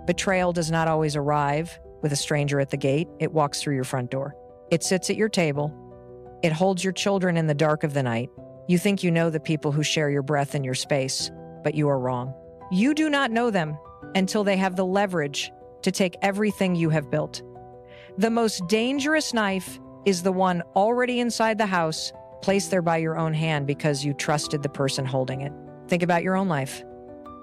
Betrayal does not always arrive with a stranger at the gate. It walks through your front door. It sits at your table. It holds your children in the dark of the night. You think you know the people who share your breath and your space, but you are wrong. You do not know them until they have the leverage to take everything you have built. The most dangerous knife is the one already inside the house, placed there by your own hand because you trusted the person holding it. Think about your own life.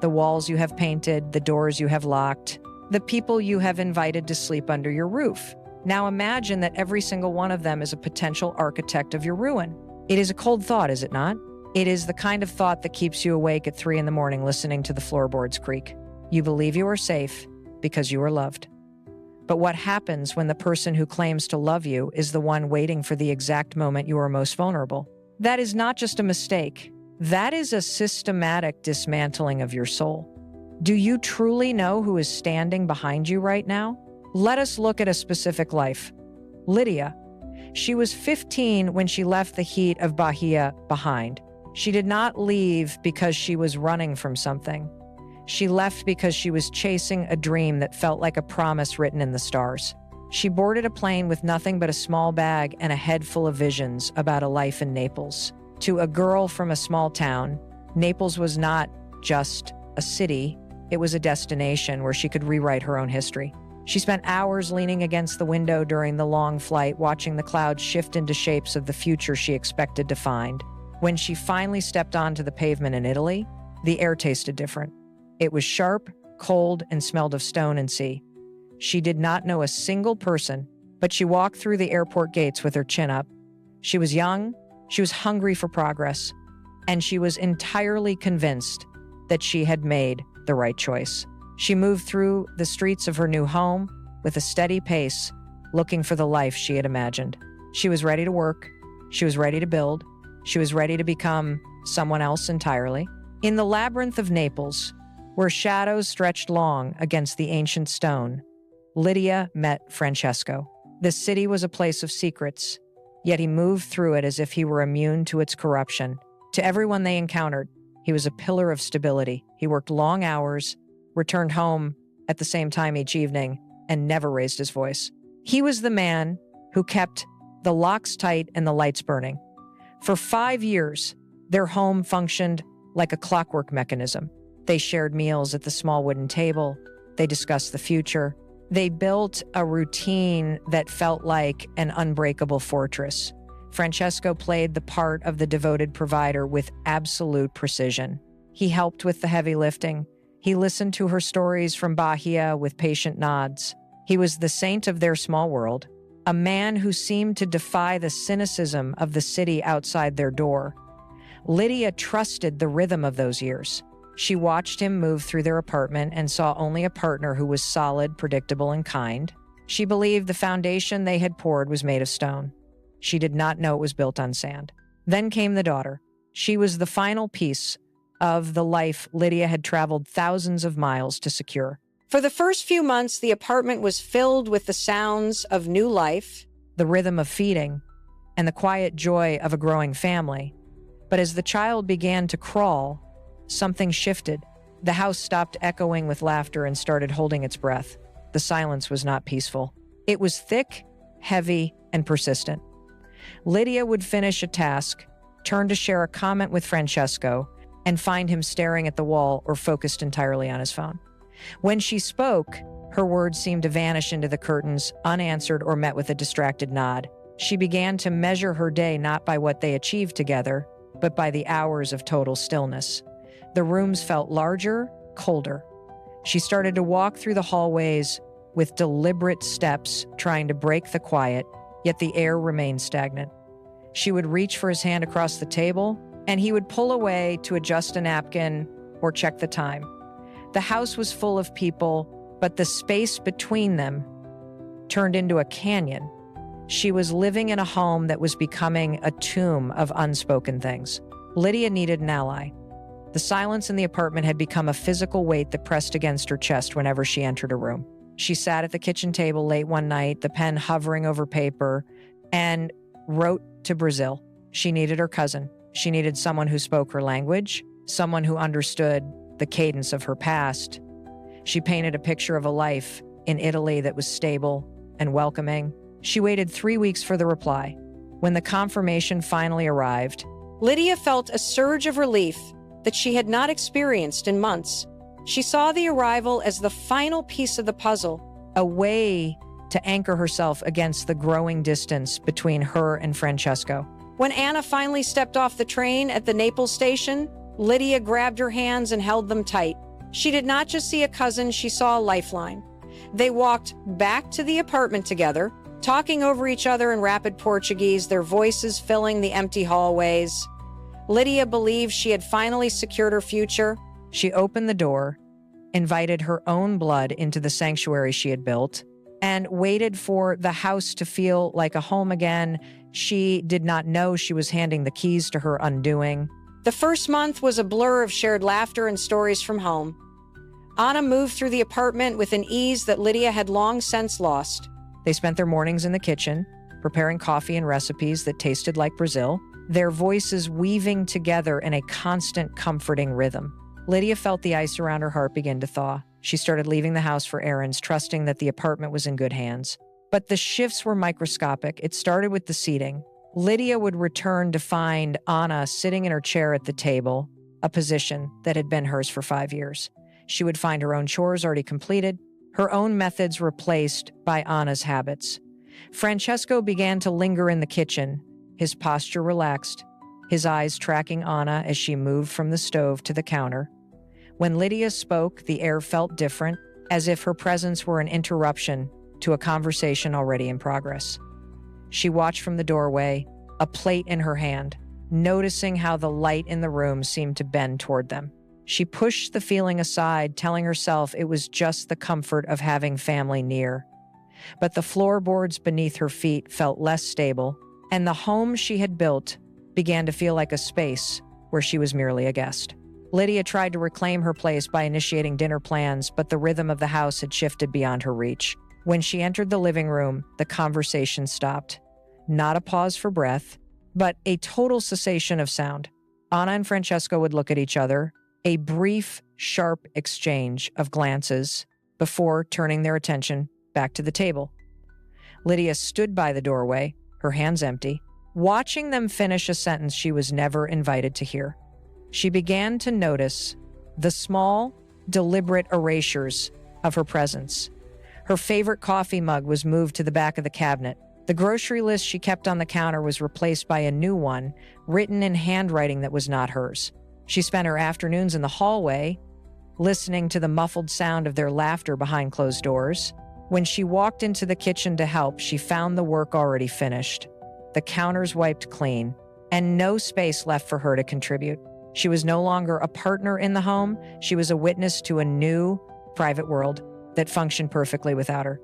The walls you have painted, the doors you have locked, the people you have invited to sleep under your roof. Now imagine that every single one of them is a potential architect of your ruin. It is a cold thought, is it not? It is the kind of thought that keeps you awake at 3 a.m. listening to the floorboards creak. You believe you are safe because you are loved. But what happens when the person who claims to love you is the one waiting for the exact moment you are most vulnerable? That is not just a mistake. That is a systematic dismantling of your soul. Do you truly know who is standing behind you right now? Let us look at a specific life. Lídia. She was 15 when she left the heat of Bahia behind. She did not leave because she was running from something. She left because she was chasing a dream that felt like a promise written in the stars. She boarded a plane with nothing but a small bag and a head full of visions about a life in Naples. To a girl from a small town, Naples was not just a city, it was a destination where she could rewrite her own history. She spent hours leaning against the window during the long flight, watching the clouds shift into shapes of the future she expected to find. When she finally stepped onto the pavement in Italy, the air tasted different. It was sharp, cold, and smelled of stone and sea. She did not know a single person, but she walked through the airport gates with her chin up. She was young, she was hungry for progress, and she was entirely convinced that she had made the right choice. She moved through the streets of her new home with a steady pace, looking for the life she had imagined. She was ready to work. She was ready to build. She was ready to become someone else entirely. In the labyrinth of Naples, where shadows stretched long against the ancient stone, Lídia met Francesco. The city was a place of secrets, yet he moved through it as if he were immune to its corruption. To everyone they encountered, he was a pillar of stability. He worked long hours, returned home at the same time each evening, and never raised his voice. He was the man who kept the locks tight and the lights burning. For 5 years, their home functioned like a clockwork mechanism. They shared meals at the small wooden table. They discussed the future. They built a routine that felt like an unbreakable fortress. Francesco played the part of the devoted provider with absolute precision. He helped with the heavy lifting. He listened to her stories from Bahia with patient nods. He was the saint of their small world, a man who seemed to defy the cynicism of the city outside their door. Lídia trusted the rhythm of those years. She watched him move through their apartment and saw only a partner who was solid, predictable, and kind. She believed the foundation they had poured was made of stone. She did not know it was built on sand. Then came the daughter. She was the final piece of the life Lídia had traveled thousands of miles to secure. For the first few months, the apartment was filled with the sounds of new life, the rhythm of feeding, and the quiet joy of a growing family. But as the child began to crawl, something shifted. The house stopped echoing with laughter and started holding its breath. The silence was not peaceful. It was thick, heavy, and persistent. Lídia would finish a task, turn to share a comment with Francesco, and find him staring at the wall or focused entirely on his phone. When she spoke, her words seemed to vanish into the curtains, unanswered or met with a distracted nod. She began to measure her day not by what they achieved together, but by the hours of total stillness. The rooms felt larger, colder. She started to walk through the hallways with deliberate steps, trying to break the quiet, yet the air remained stagnant. She would reach for his hand across the table, and he would pull away to adjust a napkin or check the time. The house was full of people, but the space between them turned into a canyon. She was living in a home that was becoming a tomb of unspoken things. Lídia needed an ally. The silence in the apartment had become a physical weight that pressed against her chest whenever she entered a room. She sat at the kitchen table late one night, the pen hovering over paper, and wrote to Brazil. She needed her cousin. She needed someone who spoke her language, someone who understood the cadence of her past. She painted a picture of a life in Italy that was stable and welcoming. She waited 3 weeks for the reply. When the confirmation finally arrived, Lydia felt a surge of relief that she had not experienced in months. She saw the arrival as the final piece of the puzzle, a way to anchor herself against the growing distance between her and Francesco. When Anna finally stepped off the train at the Naples station, Lydia grabbed her hands and held them tight. She did not just see a cousin, she saw a lifeline. They walked back to the apartment together, talking over each other in rapid Portuguese, their voices filling the empty hallways. Lydia believed she had finally secured her future. She opened the door, invited her own blood into the sanctuary she had built, and waited for the house to feel like a home again. She did not know she was handing the keys to her undoing. The first month was a blur of shared laughter and stories from home. Anna moved through the apartment with an ease that Lydia had long since lost. They spent their mornings in the kitchen, preparing coffee and recipes that tasted like Brazil, their voices weaving together in a constant, comforting rhythm. Lydia felt the ice around her heart begin to thaw. She started leaving the house for errands, trusting that the apartment was in good hands. But the shifts were microscopic. It started with the seating. Lydia would return to find Anna sitting in her chair at the table, a position that had been hers for 5 years. She would find her own chores already completed, her own methods replaced by Anna's habits. Francesco began to linger in the kitchen, his posture relaxed, his eyes tracking Anna as she moved from the stove to the counter. When Lydia spoke, the air felt different, as if her presence were an interruption to a conversation already in progress. She watched from the doorway, a plate in her hand, noticing how the light in the room seemed to bend toward them. She pushed the feeling aside, telling herself it was just the comfort of having family near. But the floorboards beneath her feet felt less stable, and the home she had built began to feel like a space where she was merely a guest. Lydia tried to reclaim her place by initiating dinner plans, but the rhythm of the house had shifted beyond her reach. When she entered the living room, the conversation stopped. Not a pause for breath, but a total cessation of sound. Anna and Francesco would look at each other, a brief, sharp exchange of glances before turning their attention back to the table. Lydia stood by the doorway, her hands empty, watching them finish a sentence she was never invited to hear. She began to notice the small, deliberate erasures of her presence. Her favorite coffee mug was moved to the back of the cabinet. The grocery list she kept on the counter was replaced by a new one, written in handwriting that was not hers. She spent her afternoons in the hallway, listening to the muffled sound of their laughter behind closed doors. When she walked into the kitchen to help, she found the work already finished, the counters wiped clean, and no space left for her to contribute. She was no longer a partner in the home. She was a witness to a new, private world that functioned perfectly without her.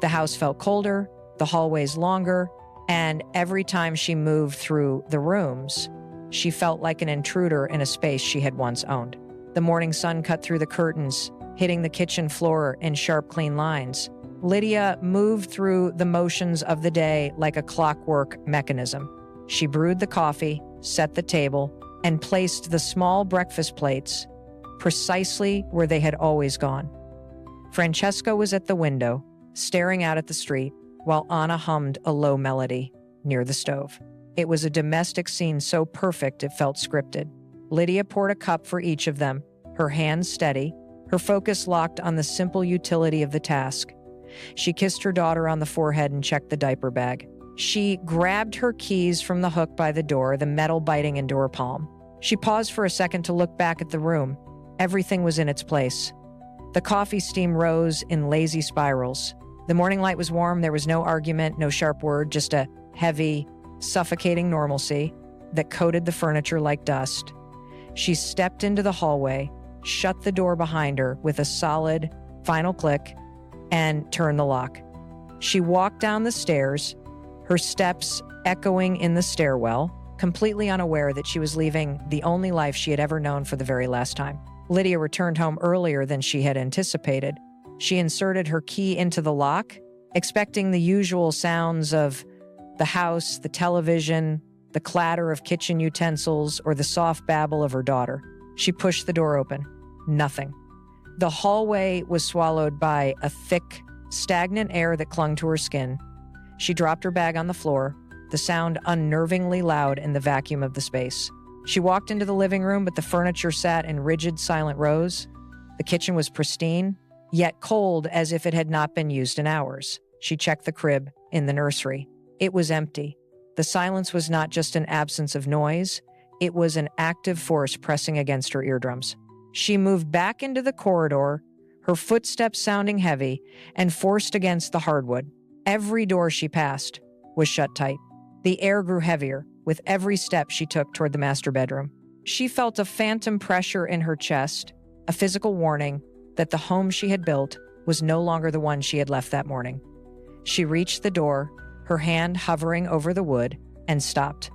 The house felt colder, the hallways longer, and every time she moved through the rooms, she felt like an intruder in a space she had once owned. The morning sun cut through the curtains, hitting the kitchen floor in sharp, clean lines. Lydia moved through the motions of the day like a clockwork mechanism. She brewed the coffee, set the table, and placed the small breakfast plates precisely where they had always gone. Francesco was at the window, staring out at the street, while Anna hummed a low melody near the stove. It was a domestic scene so perfect it felt scripted. Lydia poured a cup for each of them, her hands steady, her focus locked on the simple utility of the task. She kissed her daughter on the forehead and checked the diaper bag. She grabbed her keys from the hook by the door, the metal biting into her palm. She paused for a second to look back at the room. Everything was in its place. The coffee steam rose in lazy spirals. The morning light was warm. There was no argument, no sharp word, just a heavy, suffocating normalcy that coated the furniture like dust. She stepped into the hallway, shut the door behind her with a solid final click, and turned the lock. She walked down the stairs, her steps echoing in the stairwell, completely unaware that she was leaving the only life she had ever known for the very last time. Lydia returned home earlier than she had anticipated. She inserted her key into the lock, expecting the usual sounds of the house, the television, the clatter of kitchen utensils, or the soft babble of her daughter. She pushed the door open. Nothing. The hallway was swallowed by a thick, stagnant air that clung to her skin. She dropped her bag on the floor, the sound unnervingly loud in the vacuum of the space. She walked into the living room, but the furniture sat in rigid, silent rows. The kitchen was pristine, yet cold as if it had not been used in hours. She checked the crib in the nursery. It was empty. The silence was not just an absence of noise, it was an active force pressing against her eardrums. She moved back into the corridor, her footsteps sounding heavy and forced against the hardwood. Every door she passed was shut tight. The air grew heavier with every step she took toward the master bedroom. She felt a phantom pressure in her chest, a physical warning that the home she had built was no longer the one she had left that morning. She reached the door, her hand hovering over the wood, and stopped.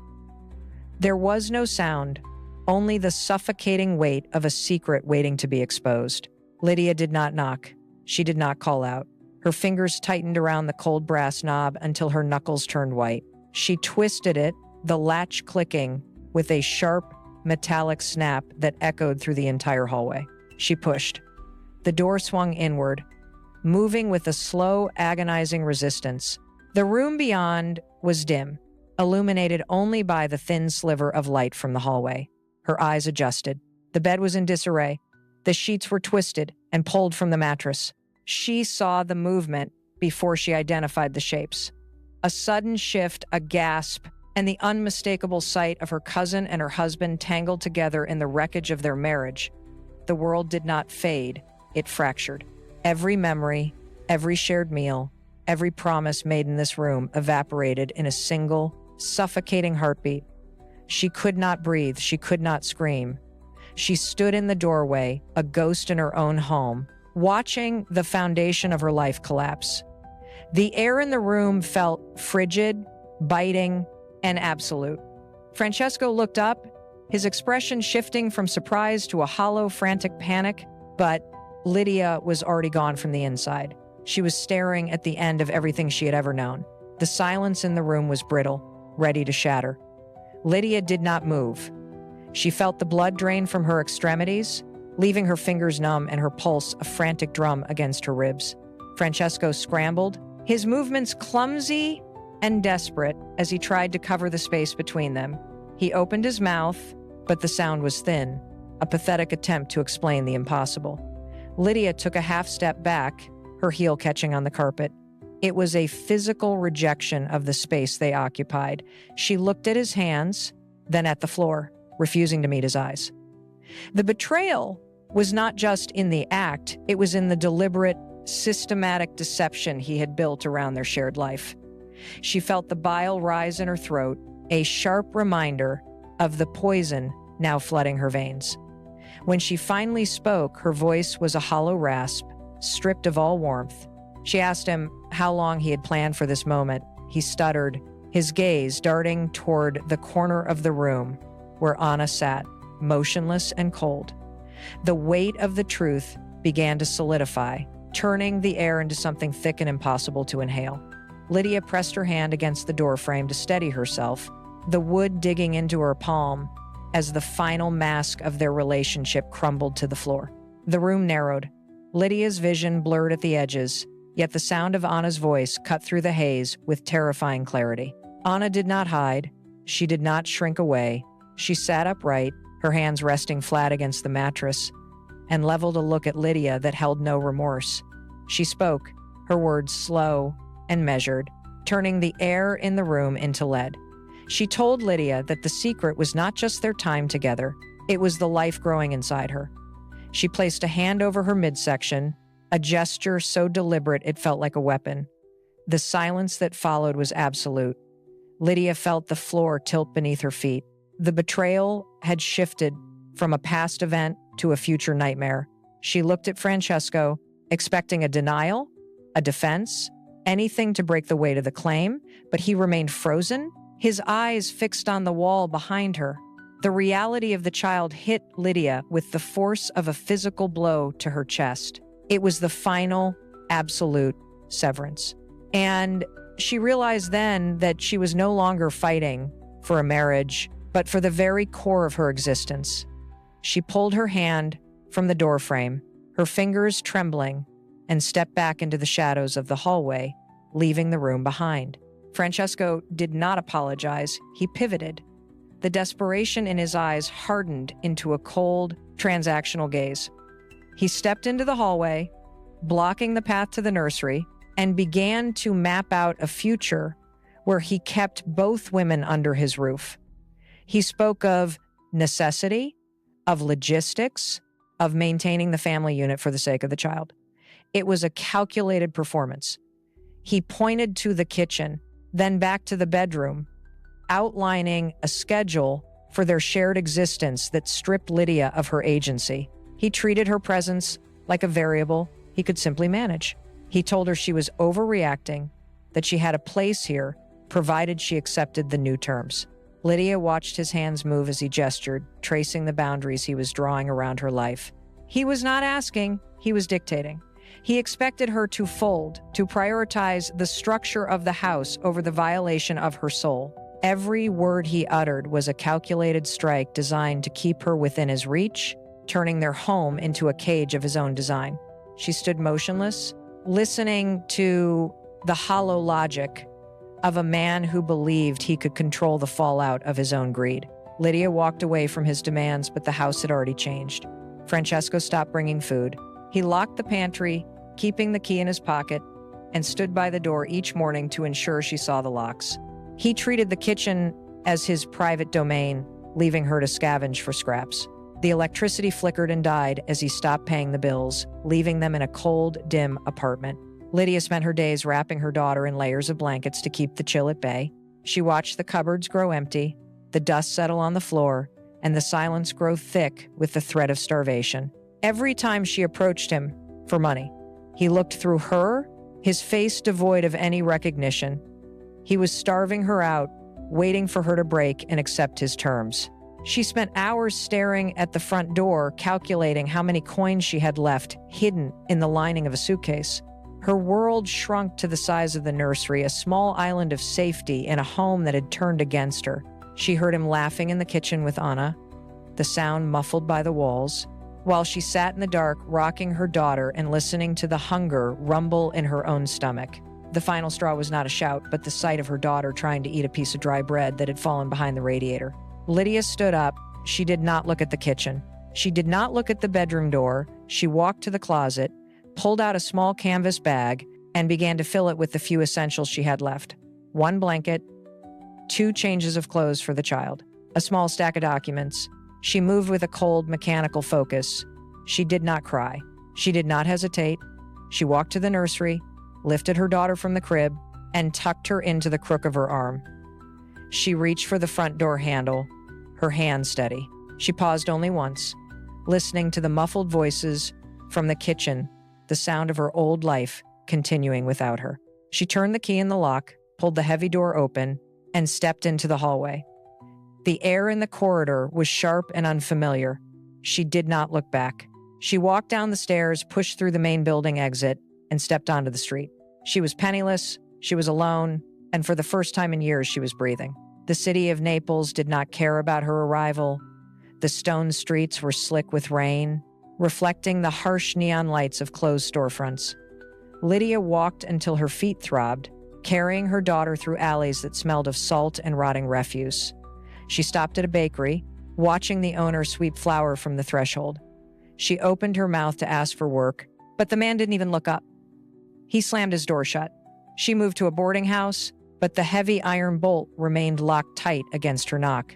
There was no sound, only the suffocating weight of a secret waiting to be exposed. Lídia did not knock. She did not call out. Her fingers tightened around the cold brass knob until her knuckles turned white. She twisted it, the latch clicking, with a sharp, metallic snap that echoed through the entire hallway. She pushed. The door swung inward, moving with a slow, agonizing resistance. The room beyond was dim, illuminated only by the thin sliver of light from the hallway. Her eyes adjusted. The bed was in disarray. The sheets were twisted and pulled from the mattress. She saw the movement before she identified the shapes. A sudden shift, a gasp, and the unmistakable sight of her cousin and her husband tangled together in the wreckage of their marriage. The world did not fade, it fractured. Every memory, every shared meal, every promise made in this room evaporated in a single, suffocating heartbeat. She could not breathe, she could not scream. She stood in the doorway, a ghost in her own home, watching the foundation of her life collapse. The air in the room felt frigid, biting, and absolute. Francesco looked up, his expression shifting from surprise to a hollow, frantic panic, but Lídia was already gone from the inside. She was staring at the end of everything she had ever known. The silence in the room was brittle, ready to shatter. Lídia did not move. She felt the blood drain from her extremities, leaving her fingers numb and her pulse a frantic drum against her ribs. Francesco scrambled, his movements clumsy and desperate as he tried to cover the space between them. He opened his mouth, but the sound was thin, a pathetic attempt to explain the impossible. Lídia took a half step back, her heel catching on the carpet. It was a physical rejection of the space they occupied. She looked at his hands, then at the floor, refusing to meet his eyes. The betrayal was not just in the act, it was in the deliberate, systematic deception he had built around their shared life. She felt the bile rise in her throat, a sharp reminder of the poison now flooding her veins. When she finally spoke, her voice was a hollow rasp, stripped of all warmth. She asked him how long he had planned for this moment. He stuttered, his gaze darting toward the corner of the room where Anna sat, motionless and cold. The weight of the truth began to solidify, turning the air into something thick and impossible to inhale. Lídia pressed her hand against the doorframe to steady herself, the wood digging into her palm as the final mask of their relationship crumbled to the floor. The room narrowed. Lydia's vision blurred at the edges, yet the sound of Anna's voice cut through the haze with terrifying clarity. Anna did not hide. She did not shrink away. She sat upright, her hands resting flat against the mattress, and leveled a look at Lídia that held no remorse. She spoke, her words slow and measured, turning the air in the room into lead. She told Lídia that the secret was not just their time together, it was the life growing inside her. She placed a hand over her midsection, a gesture so deliberate it felt like a weapon. The silence that followed was absolute. Lídia felt the floor tilt beneath her feet. The betrayal had shifted from a past event to a future nightmare. She looked at Francesco, expecting a denial, a defense, anything to break the weight of the claim, but he remained frozen, his eyes fixed on the wall behind her. The reality of the child hit Lídia with the force of a physical blow to her chest. It was the final, absolute severance. And she realized then that she was no longer fighting for a marriage, but for the very core of her existence. She pulled her hand from the doorframe, her fingers trembling, and stepped back into the shadows of the hallway, leaving the room behind. Francesco did not apologize. He pivoted. The desperation in his eyes hardened into a cold, transactional gaze. He stepped into the hallway, blocking the path to the nursery, and began to map out a future where he kept both women under his roof. He spoke of necessity, of logistics, of maintaining the family unit for the sake of the child. It was a calculated performance. He pointed to the kitchen, then back to the bedroom, outlining a schedule for their shared existence that stripped Lídia of her agency. He treated her presence like a variable he could simply manage. He told her she was overreacting, that she had a place here, provided she accepted the new terms. Lídia watched his hands move as he gestured, tracing the boundaries he was drawing around her life. He was not asking, he was dictating. He expected her to fold, to prioritize the structure of the house over the violation of her soul. Every word he uttered was a calculated strike designed to keep her within his reach, turning their home into a cage of his own design. She stood motionless, listening to the hollow logic of a man who believed he could control the fallout of his own greed. Lídia walked away from his demands, but the house had already changed. Francesco stopped bringing food. He locked the pantry, keeping the key in his pocket, and stood by the door each morning to ensure she saw the locks. He treated the kitchen as his private domain, leaving her to scavenge for scraps. The electricity flickered and died as he stopped paying the bills, leaving them in a cold, dim apartment. Lídia spent her days wrapping her daughter in layers of blankets to keep the chill at bay. She watched the cupboards grow empty, the dust settle on the floor, and the silence grow thick with the threat of starvation. Every time she approached him for money, he looked through her, his face devoid of any recognition. He was starving her out, waiting for her to break and accept his terms. She spent hours staring at the front door, calculating how many coins she had left hidden in the lining of a suitcase. Her world shrunk to the size of the nursery, a small island of safety in a home that had turned against her. She heard him laughing in the kitchen with Anna, the sound muffled by the walls, while she sat in the dark, rocking her daughter and listening to the hunger rumble in her own stomach. The final straw was not a shout, but the sight of her daughter trying to eat a piece of dry bread that had fallen behind the radiator. Lídia stood up. She did not look at the kitchen. She did not look at the bedroom door. She walked to the closet, pulled out a small canvas bag, and began to fill it with the few essentials she had left. 1 blanket, 2 changes of clothes for the child, a small stack of documents. She moved with a cold, mechanical focus. She did not cry. She did not hesitate. She walked to the nursery, lifted her daughter from the crib, and tucked her into the crook of her arm. She reached for the front door handle, her hand steady. She paused only once, listening to the muffled voices from the kitchen, the sound of her old life continuing without her. She turned the key in the lock, pulled the heavy door open, and stepped into the hallway. The air in the corridor was sharp and unfamiliar. She did not look back. She walked down the stairs, pushed through the main building exit, and stepped onto the street. She was penniless, she was alone, and for the first time in years, she was breathing. The city of Naples did not care about her arrival. The stone streets were slick with rain, reflecting the harsh neon lights of closed storefronts. Lídia walked until her feet throbbed, carrying her daughter through alleys that smelled of salt and rotting refuse. She stopped at a bakery, watching the owner sweep flour from the threshold. She opened her mouth to ask for work, but the man didn't even look up. He slammed his door shut. She moved to a boarding house, but the heavy iron bolt remained locked tight against her knock.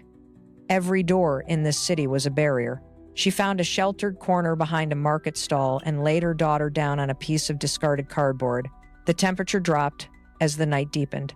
Every door in this city was a barrier. She found a sheltered corner behind a market stall and laid her daughter down on a piece of discarded cardboard. The temperature dropped as the night deepened.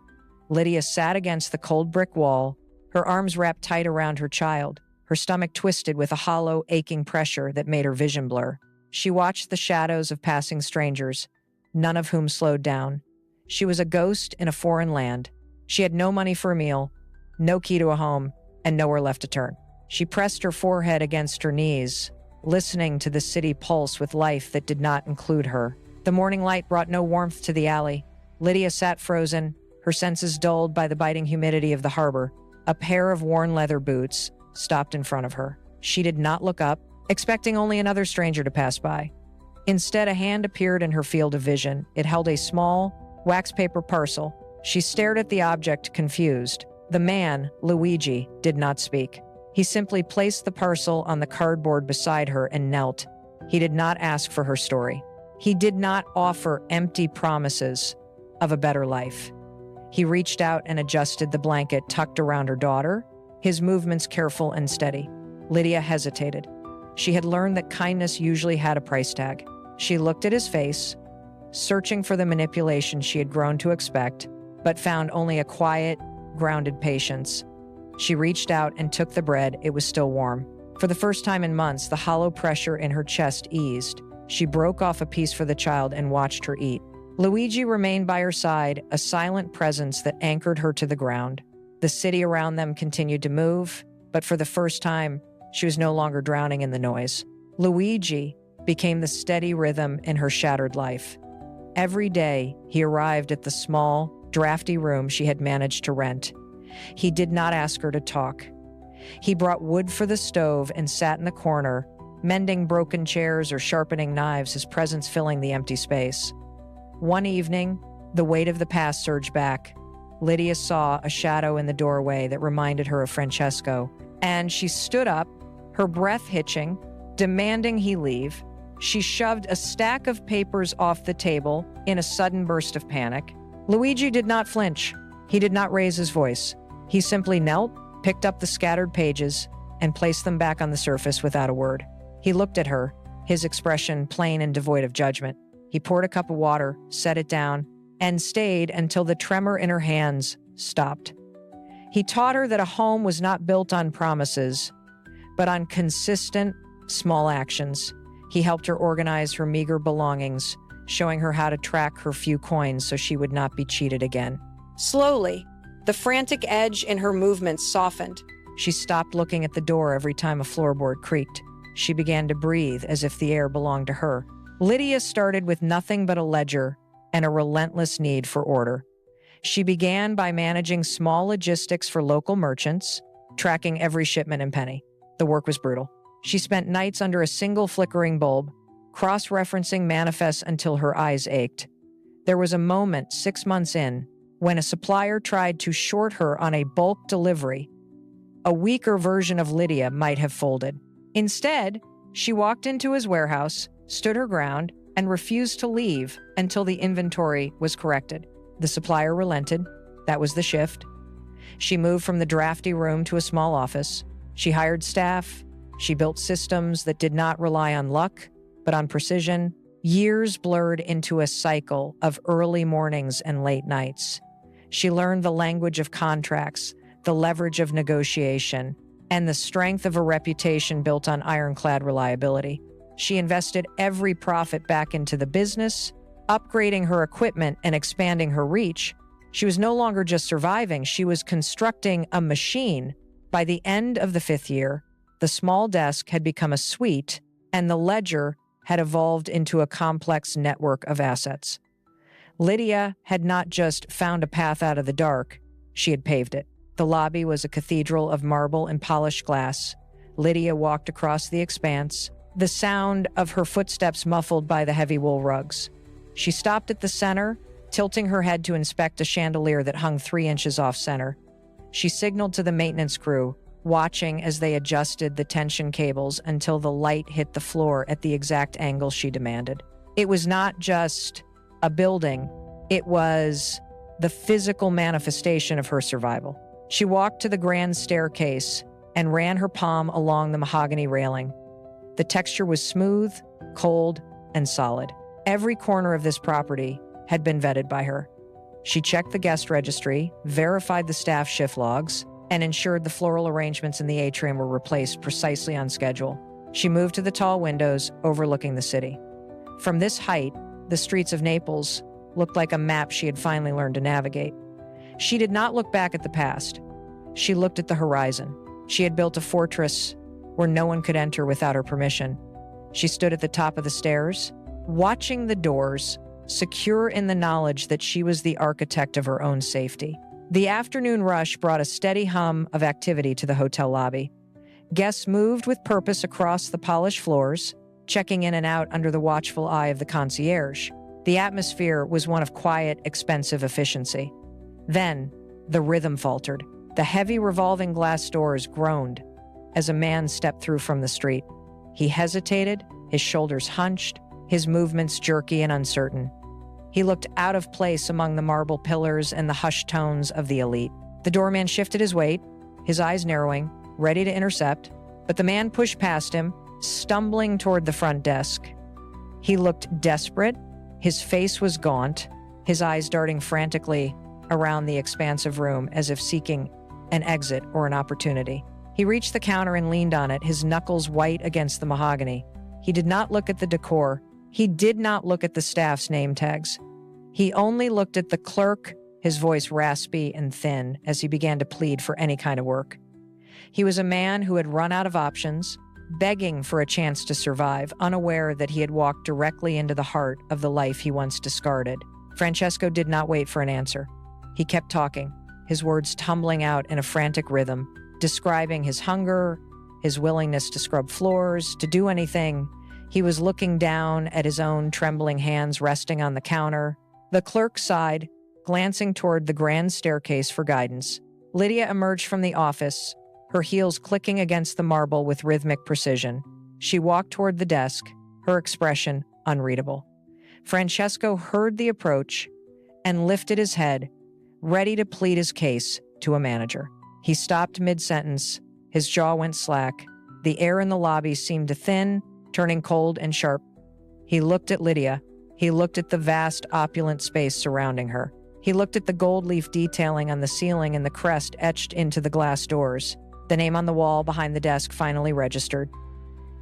Lídia sat against the cold brick wall, her arms wrapped tight around her child, her stomach twisted with a hollow, aching pressure that made her vision blur. She watched the shadows of passing strangers, none of whom slowed down. She was a ghost in a foreign land. She had no money for a meal, no key to a home, and nowhere left to turn. She pressed her forehead against her knees, listening to the city pulse with life that did not include her. The morning light brought no warmth to the alley. Lídia sat frozen, her senses dulled by the biting humidity of the harbor. A pair of worn leather boots stopped in front of her. She did not look up, expecting only another stranger to pass by. Instead, a hand appeared in her field of vision. It held a small, wax paper parcel. She stared at the object, confused. The man, Luigi, did not speak. He simply placed the parcel on the cardboard beside her and knelt. He did not ask for her story. He did not offer empty promises of a better life. He reached out and adjusted the blanket tucked around her daughter, his movements careful and steady. Lydia hesitated. She had learned that kindness usually had a price tag. She looked at his face, searching for the manipulation she had grown to expect, but found only a quiet, grounded patience. She reached out and took the bread. It was still warm. For the first time in months, the hollow pressure in her chest eased. She broke off a piece for the child and watched her eat. Luigi remained by her side, a silent presence that anchored her to the ground. The city around them continued to move, but for the first time, she was no longer drowning in the noise. Luigi became the steady rhythm in her shattered life. Every day, he arrived at the small, drafty room she had managed to rent. He did not ask her to talk. He brought wood for the stove and sat in the corner, mending broken chairs or sharpening knives, his presence filling the empty space. One evening, the weight of the past surged back. Lydia saw a shadow in the doorway that reminded her of Francesco, and she stood up, her breath hitching, demanding he leave. She shoved a stack of papers off the table in a sudden burst of panic. Luigi did not flinch. He did not raise his voice. He simply knelt, picked up the scattered pages, and placed them back on the surface without a word. He looked at her, his expression plain and devoid of judgment. He poured a cup of water, set it down, and stayed until the tremor in her hands stopped. He taught her that a home was not built on promises, but on consistent, small actions. He helped her organize her meager belongings, showing her how to track her few coins so she would not be cheated again. Slowly, the frantic edge in her movements softened. She stopped looking at the door every time a floorboard creaked. She began to breathe as if the air belonged to her. Lydia started with nothing but a ledger and a relentless need for order. She began by managing small logistics for local merchants, tracking every shipment and penny. The work was brutal. She spent nights under a single flickering bulb, cross-referencing manifests until her eyes ached. There was a moment 6 months in when a supplier tried to short her on a bulk delivery. A weaker version of Lydia might have folded. Instead, she walked into his warehouse, stood her ground, and refused to leave until the inventory was corrected. The supplier relented. That was the shift. She moved from the drafty room to a small office. She hired staff. She built systems that did not rely on luck, but on precision. Years blurred into a cycle of early mornings and late nights. She learned the language of contracts, the leverage of negotiation, and the strength of a reputation built on ironclad reliability. She invested every profit back into the business, upgrading her equipment and expanding her reach. She was no longer just surviving, she was constructing a machine. By the end of the 5th year, the small desk had become a suite, and the ledger had evolved into a complex network of assets. Lydia had not just found a path out of the dark, she had paved it. The lobby was a cathedral of marble and polished glass. Lydia walked across the expanse, the sound of her footsteps muffled by the heavy wool rugs. She stopped at the center, tilting her head to inspect a chandelier that hung 3 inches off center. She signaled to the maintenance crew, watching as they adjusted the tension cables until the light hit the floor at the exact angle she demanded. It was not just a building, it was the physical manifestation of her survival. She walked to the grand staircase and ran her palm along the mahogany railing. The texture was smooth, cold, and solid. Every corner of this property had been vetted by her. She checked the guest registry, verified the staff shift logs, and ensured the floral arrangements in the atrium were replaced precisely on schedule. She moved to the tall windows overlooking the city. From this height, the streets of Naples looked like a map she had finally learned to navigate. She did not look back at the past. She looked at the horizon. She had built a fortress where no one could enter without her permission. She stood at the top of the stairs, watching the doors, secure in the knowledge that she was the architect of her own safety. The afternoon rush brought a steady hum of activity to the hotel lobby. Guests moved with purpose across the polished floors, checking in and out under the watchful eye of the concierge. The atmosphere was one of quiet, expensive efficiency. Then, the rhythm faltered. The heavy revolving glass doors groaned as a man stepped through from the street. He hesitated, his shoulders hunched, his movements jerky and uncertain. He looked out of place among the marble pillars and the hushed tones of the elite. The doorman shifted his weight, his eyes narrowing, ready to intercept, but the man pushed past him, stumbling toward the front desk. He looked desperate, his face was gaunt, his eyes darting frantically around the expansive room as if seeking an exit or an opportunity. He reached the counter and leaned on it, his knuckles white against the mahogany. He did not look at the decor. He did not look at the staff's name tags. He only looked at the clerk, his voice raspy and thin as he began to plead for any kind of work. He was a man who had run out of options, begging for a chance to survive, unaware that he had walked directly into the heart of the life he once discarded. Francesco did not wait for an answer. He kept talking, his words tumbling out in a frantic rhythm, describing his hunger, his willingness to scrub floors, to do anything. He was looking down at his own trembling hands resting on the counter. The clerk sighed, glancing toward the grand staircase for guidance. Lídia emerged from the office, her heels clicking against the marble with rhythmic precision. She walked toward the desk, her expression unreadable. Francesco heard the approach and lifted his head, ready to plead his case to a manager. He stopped mid-sentence. His jaw went slack. The air in the lobby seemed to thin, turning cold and sharp. He looked at Lídia. He looked at the vast, opulent space surrounding her. He looked at the gold leaf detailing on the ceiling and the crest etched into the glass doors. The name on the wall behind the desk finally registered.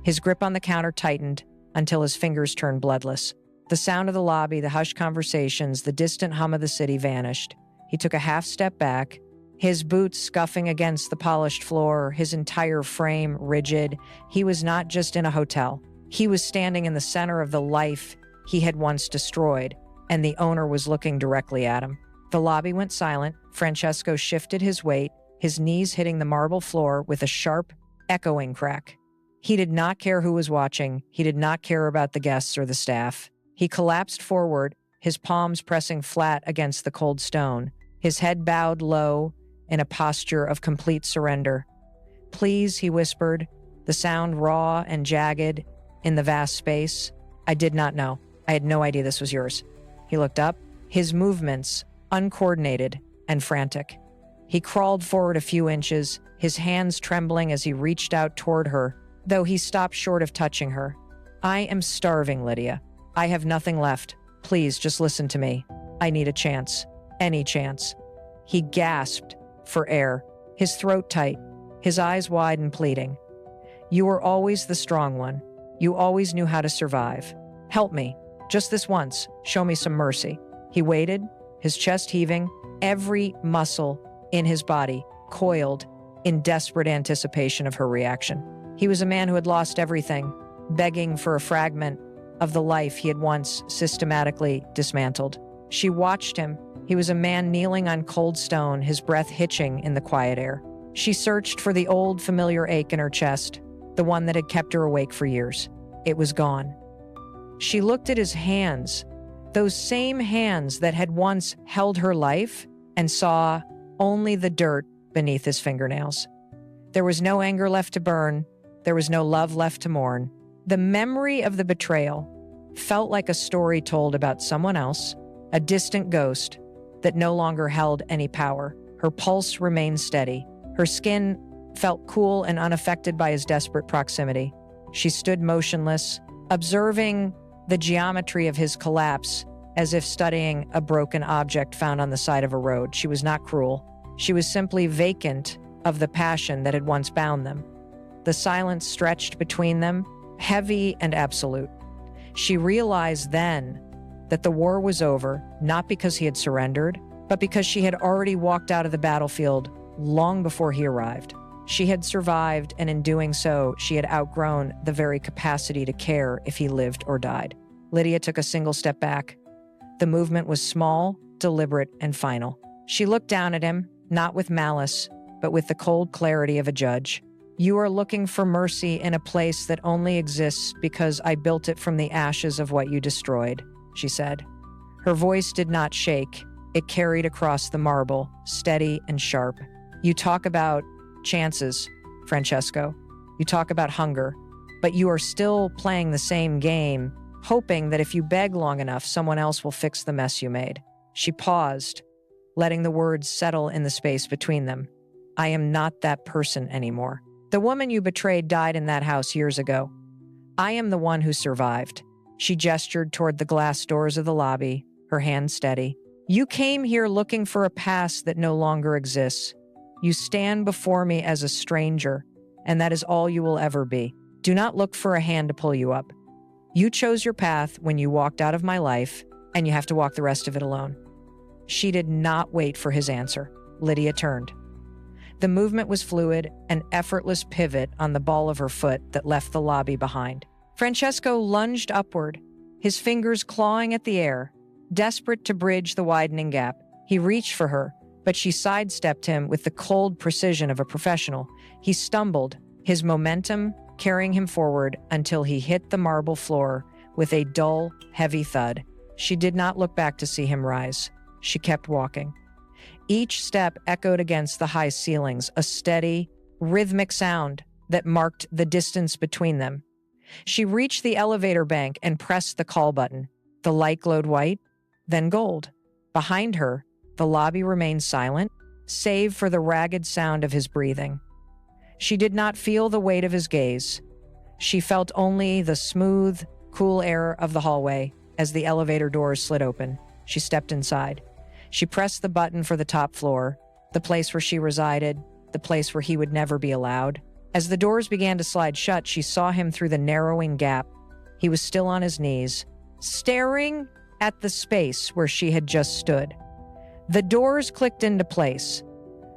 His grip on the counter tightened until his fingers turned bloodless. The sound of the lobby, the hushed conversations, the distant hum of the city vanished. He took a half step back, his boots scuffing against the polished floor, his entire frame rigid. He was not just in a hotel. He was standing in the center of the life he had once destroyed, and the owner was looking directly at him. The lobby went silent. Francesco shifted his weight, his knees hitting the marble floor with a sharp, echoing crack. He did not care who was watching. He did not care about the guests or the staff. He collapsed forward, his palms pressing flat against the cold stone, his head bowed low in a posture of complete surrender. "Please," he whispered, the sound raw and jagged in the vast space. "I did not know. I had no idea this was yours." He looked up, his movements uncoordinated and frantic. He crawled forward a few inches, his hands trembling as he reached out toward her, though he stopped short of touching her. "I am starving, Lídia. I have nothing left. Please, just listen to me. I need a chance. Any chance." He gasped for air, his throat tight, his eyes wide and pleading. "You were always the strong one. You always knew how to survive. Help me. Just this once. Show me some mercy." He waited, his chest heaving, every muscle in his body coiled in desperate anticipation of her reaction. He was a man who had lost everything, begging for a fragment of the life he had once systematically dismantled. She watched him. He was a man kneeling on cold stone, his breath hitching in the quiet air. She searched for the old familiar ache in her chest, the one that had kept her awake for years. It was gone. She looked at his hands, those same hands that had once held her life, and saw only the dirt beneath his fingernails. There was no anger left to burn. There was no love left to mourn. The memory of the betrayal felt like a story told about someone else, a distant ghost that no longer held any power. Her pulse remained steady. Her skin felt cool and unaffected by his desperate proximity. She stood motionless, observing the geometry of his collapse as if studying a broken object found on the side of a road. She was not cruel. She was simply vacant of the passion that had once bound them. The silence stretched between them, heavy and absolute. She realized then that the war was over, not because he had surrendered, but because she had already walked out of the battlefield long before he arrived. She had survived, and in doing so, she had outgrown the very capacity to care if he lived or died. Lídia took a single step back. The movement was small, deliberate, and final. She looked down at him, not with malice, but with the cold clarity of a judge. You are looking for mercy in a place that only exists because I built it from the ashes of what you destroyed, she said. Her voice did not shake. It carried across the marble, steady and sharp. You talk about chances, Francesco. You talk about hunger, but you are still playing the same game, hoping that if you beg long enough, someone else will fix the mess you made. She paused, letting the words settle in the space between them. I am not that person anymore. The woman you betrayed died in that house years ago. I am the one who survived. She gestured toward the glass doors of the lobby, her hand steady. You came here looking for a past that no longer exists. You stand before me as a stranger, and that is all you will ever be. Do not look for a hand to pull you up. You chose your path when you walked out of my life, and you have to walk the rest of it alone. She did not wait for his answer. Lydia turned. The movement was fluid, an effortless pivot on the ball of her foot that left the lobby behind. Francesco lunged upward, his fingers clawing at the air, desperate to bridge the widening gap. He reached for her, but she sidestepped him with the cold precision of a professional. He stumbled, his momentum carrying him forward until he hit the marble floor with a dull, heavy thud. She did not look back to see him rise. She kept walking. Each step echoed against the high ceilings, a steady, rhythmic sound that marked the distance between them. She reached the elevator bank and pressed the call button. The light glowed white, then gold. Behind her, the lobby remained silent, save for the ragged sound of his breathing. She did not feel the weight of his gaze. She felt only the smooth, cool air of the hallway as the elevator doors slid open. She stepped inside. She pressed the button for the top floor, the place where she resided, the place where he would never be allowed. As the doors began to slide shut, she saw him through the narrowing gap. He was still on his knees, staring at the space where she had just stood. The doors clicked into place.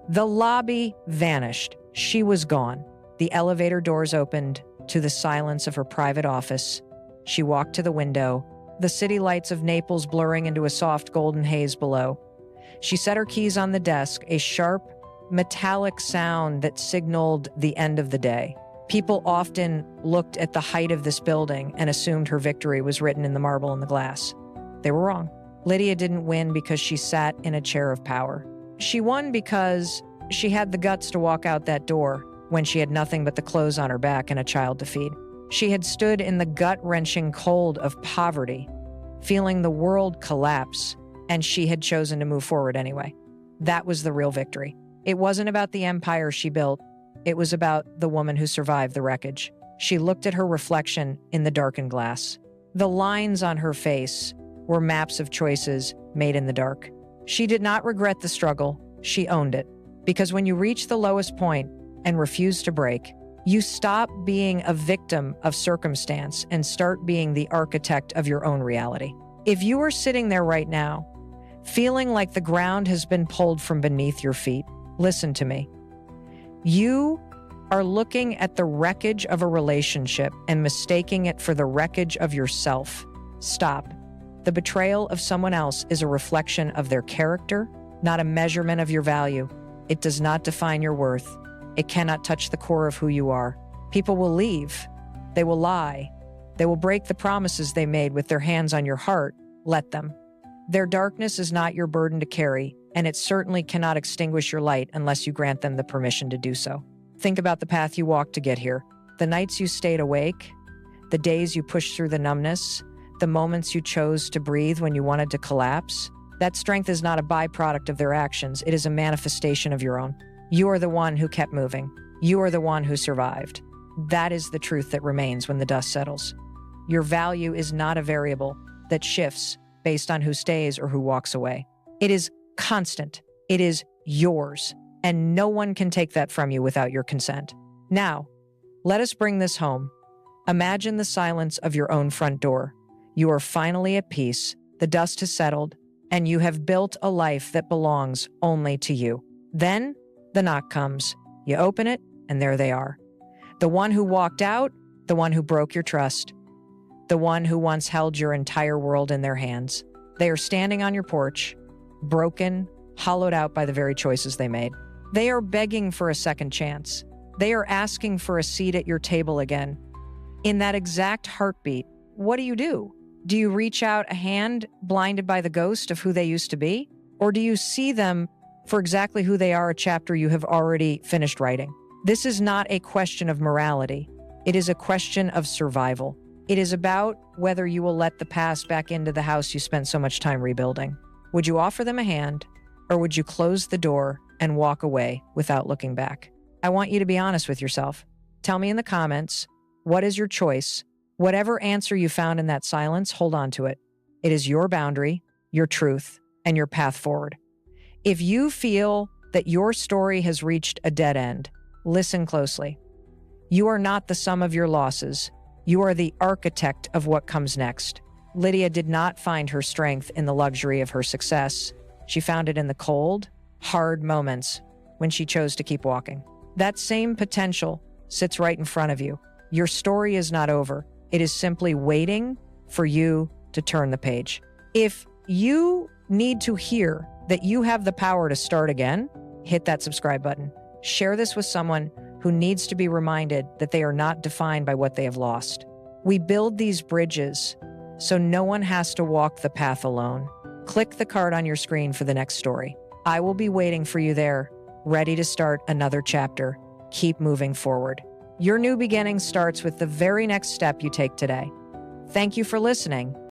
The lobby vanished. She was gone. The elevator doors opened to the silence of her private office. She walked to the window, the city lights of Naples blurring into a soft golden haze below. She set her keys on the desk, a sharp, metallic sound that signaled the end of the day. People often looked at the height of this building and assumed her victory was written in the marble and the glass. They were wrong. Lydia didn't win because she sat in a chair of power. She won because she had the guts to walk out that door when she had nothing but the clothes on her back and a child to feed. She had stood in the gut-wrenching cold of poverty, feeling the world collapse, and she had chosen to move forward anyway. That was the real victory. It wasn't about the empire she built. It was about the woman who survived the wreckage. She looked at her reflection in the darkened glass. The lines on her face were maps of choices made in the dark. She did not regret the struggle. She owned it. Because when you reach the lowest point and refuse to break, you stop being a victim of circumstance and start being the architect of your own reality. If you are sitting there right now, feeling like the ground has been pulled from beneath your feet, listen to me. You are looking at the wreckage of a relationship and mistaking it for the wreckage of yourself. Stop. The betrayal of someone else is a reflection of their character, not a measurement of your value. It does not define your worth. It cannot touch the core of who you are. People will leave. They will lie. They will break the promises they made with their hands on your heart. Let them. Their darkness is not your burden to carry, and it certainly cannot extinguish your light unless you grant them the permission to do so. Think about the path you walked to get here, the nights you stayed awake, the days you pushed through the numbness, the moments you chose to breathe when you wanted to collapse. That strength is not a byproduct of their actions. It is a manifestation of your own. You are the one who kept moving. You are the one who survived. That is the truth that remains when the dust settles. Your value is not a variable that shifts based on who stays or who walks away. It is constant. It is yours, and no one can take that from you without your consent. Now, let us bring this home. Imagine the silence of your own front door. You are finally at peace, the dust has settled, and you have built a life that belongs only to you. Then, the knock comes. You open it, and there they are. The one who walked out, the one who broke your trust, the one who once held your entire world in their hands. They are standing on your porch, broken, hollowed out by the very choices they made. They are begging for a second chance. They are asking for a seat at your table again. In that exact heartbeat, what do? Do you reach out a hand blinded by the ghost of who they used to be? Or do you see them for exactly who they are, a chapter you have already finished writing? This is not a question of morality. It is a question of survival. It is about whether you will let the past back into the house you spent so much time rebuilding. Would you offer them a hand, or would you close the door and walk away without looking back? I want you to be honest with yourself. Tell me in the comments, what is your choice? Whatever answer you found in that silence, hold on to it. It is your boundary, your truth, and your path forward. If you feel that your story has reached a dead end, listen closely. You are not the sum of your losses. You are the architect of what comes next. Lydia did not find her strength in the luxury of her success. She found it in the cold, hard moments when she chose to keep walking. That same potential sits right in front of you. Your story is not over. It is simply waiting for you to turn the page. If you need to hear that you have the power to start again, hit that subscribe button. Share this with someone who needs to be reminded that they are not defined by what they have lost. We build these bridges so no one has to walk the path alone. Click the card on your screen for the next story. I will be waiting for you there, ready to start another chapter. Keep moving forward. Your new beginning starts with the very next step you take today. Thank you for listening.